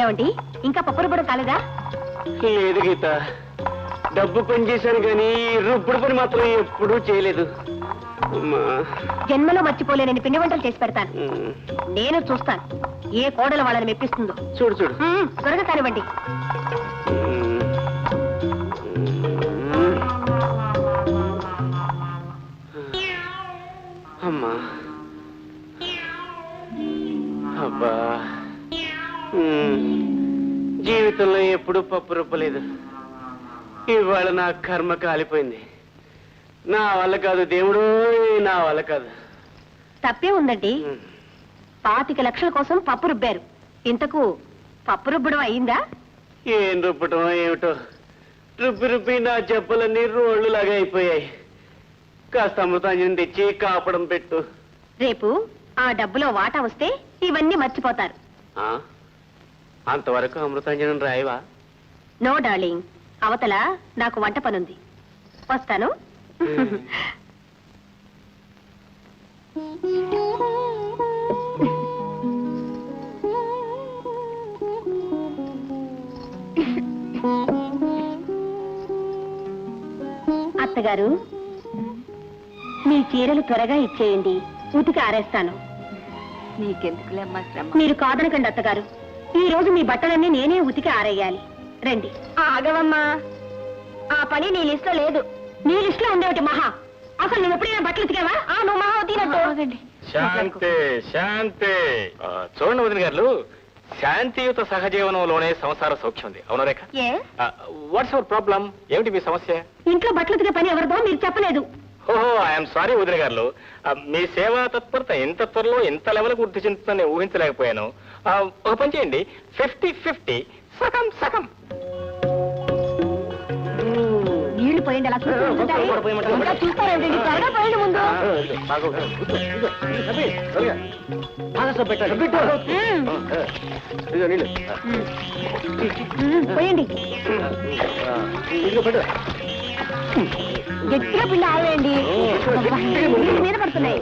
ఏమండి ఇంకా పప్పు రుబ్బడం కాలేదా? లేదు గీత, డబ్బు పని చేశాను కానీ రుప్పుడు పని మాత్రం ఎప్పుడూ చేయలేదు. జన్మలో మర్చిపోలేనని పిండి వంటలు చేసి పెడతాను. నేను చూస్తాను ఏ కోడలు వాళ్ళని మెప్పిస్తుందో. చూడు చూడు, త్వరగా కానివ్వండి. అమ్మా, అబ్బా, జీవితంలో ఎప్పుడూ పప్పు రుబ్బలేదు. ఇవాళ నా కర్మ కాలిపోయింది. నా వల్ల కాదు దేవుడు, నా వల్ల కాదు. తప్పే ఉందండి. 25 లక్షల కోసం పప్పు రుబ్బారు. ఇంతకు పప్పు రుబ్బడం అయిందా? ఏం రుబ్బటం ఏమిటో, రుబ్బి రుబ్బి నా జబ్బలన్నీ రోళ్లు లాగా అయిపోయాయి. కాస్త అమృతాంజనం తెచ్చి కాపడం పెట్టు. రేపు ఆ డబ్బులో వాటా వస్తే ఇవన్నీ మర్చిపోతారు. అంతవరకు అమృతాంజనం రాయవా? నో డార్లింగ్, అవతల నాకు వంట పనుంది. వస్తాను. అత్తగారు, మీ చీరలు త్వరగా ఇచ్చేయండి, ఉతికి ఆరేస్తాను. నీకెందుకులేమ్మా శ్రమ. మీరు కాదనకండి అత్తగారు, ఈ రోజు మీ బట్టలన్నీ నేనే ఉతికి ఆరేయాలి. రండి. ఆగవమ్మా, ఆ పని నీ లిస్ట్ లో లేదు. నీ లిస్ట్ లో ఉండేవి మహా. అసలు నువ్వు ఎప్పుడైనా బట్టలు ఉతికావా? నువ్వు మహా ఉతికినట్టు. శాంతి శాంతి. చూడండి వదిన గారు, శాంతియుత సహజీవనంలోనే సంసార సౌఖ్యం ఉంది. అవునా రేఖ? What's your problem? ఏమిటి మీ సమస్య? ఇంట్లో బట్టలు ఉతికే పని ఎవరిదో మీరు చెప్పలేదు. ఓహో, ఐఎమ్ సారీ వదిన గారు, మీ సేవా తత్పరత ఇంత త్వరలో ఇంత లెవెల్ వృద్ధి చెందుతుందని ఊహించలేకపోయాను. ఒక పని చేయండి, 50-50 సగం సగం. నీళ్లు పోయండి, అలా చూస్తారండి. త్వరగా పోయండి ముందు. పోయండి, గట్టిగా పిండి ఆవేయండి. మీద పడుతున్నాయి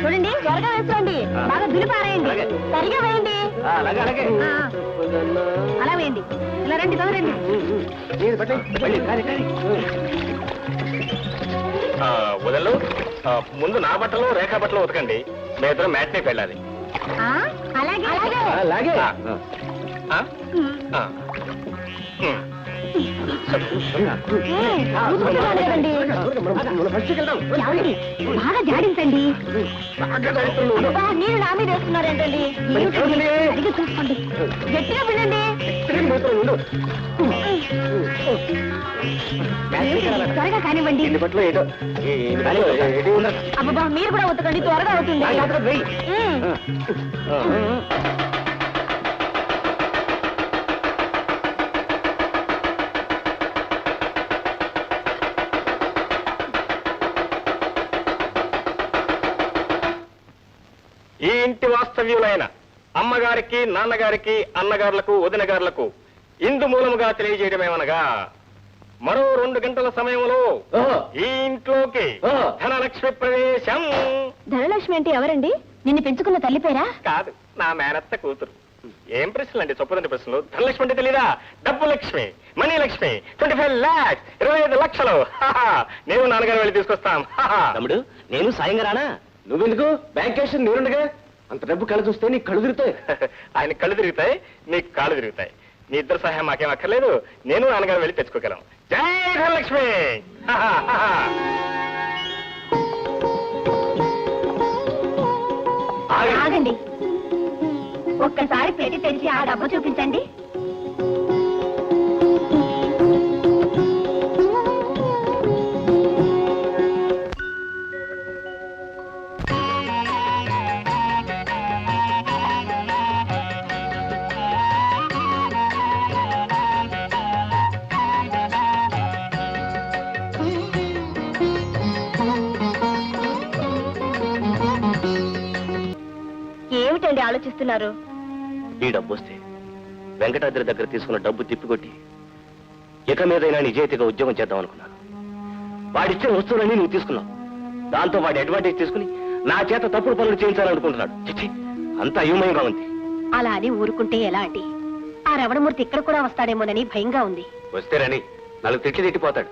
చూడండి. త్వరగా వేసుకోండి, బాగా దులిపారేయండి, సరిగా వేయండి. అలా వేయండి. ఇలా రండి, తొందరండి. వదలు, ముందు నా బట్టలు రేఖా బట్టలు ఉతకండి. మీ ఇద్దరు మ్యాట్నేకి వెళ్ళాలి. అలాగే అలాగే. బాగా జాడించండి. నీళ్ళు నా మీద వేస్తున్నారేంటండి? సరిగ్గా చూసుకోండి, గట్టిగా పిండండి. త్వరగా కానివ్వండి. అబ్బా, మీరు కూడా ఉతకండి, త్వరగా అవుతుంది. ఈ ఇంటి వాస్తవ్యులైన అమ్మగారికి, నాన్నగారికి, అన్నగారులకు, వదినగారులకు ఇందు మూలముగా తెలియజేయడమేమనగా, మరో 2 గంటల సమయంలో ఈ ఇంట్లోకి ధనలక్ష్మి ప్రవేశం. ధనలక్ష్మి అంటే ఎవరండి? నిన్ను పెంచుకున్న తల్లి పేరా? కాదు, నా మేనత్త కూతురు. ఏం ప్రశ్నలు అండి, చొప్పదండి ప్రశ్నలు. ధనలక్ష్మి అంటే తెలీదా? డబ్బు లక్ష్మి, మనీ లక్ష్మి. 25 lakhs, 25 లక్షలు. నేను నాన్నగారు వెళ్ళి తీసుకొస్తాం. తమ్ముడు, నేను సాయంగా రానా? నువ్వెందుకు? బ్యాంక్ క్యాష్ నేనుండగా. అంత డబ్బు కళ్ళు చూస్తే నీకు కళ్ళు తిరుగుతాయి. ఆయన కళ్ళు తిరుగుతాయి, నీకు కాళ్ళు తిరుగుతాయి. మీ ఇద్దరు సహాయం మాకేం అక్కర్లేదు, నేను నాన్నగారు వెళ్ళి తెచ్చుకోగలం. జై ధనలక్ష్మి. ఆగండి, ఒక్కసారి పెట్టి తెరిచి ఆ డబ్బు చూపించండి. ఏమిటండి ఆలోచిస్తున్నారు? ఈ డబ్బు వస్తే వెంకటాద్రి దగ్గర తీసుకున్న డబ్బు తిప్పికొట్టి ఇక మీదైనా నిజాయితీగా ఉద్యోగం చేద్దాం అనుకున్నాను. వాడిచ్చిన వస్తువులన్నీ నువ్వు తీసుకున్నావు. దాంతో వాడి అడ్వాంటేజ్ తీసుకుని నా చేత తప్పుడు పనులు చేయించాలనుకుంటున్నాడు. చిచ్చి, అంతా అయోమయంగా ఉంది. అలా అని ఊరుకుంటే ఎలా అండి? ఆ రమణమూర్తి ఇక్కడ కూడా వస్తాడేమోనని భయంగా ఉంది. వస్తే రని 4 తిట్లు తిట్టిపోతాడు.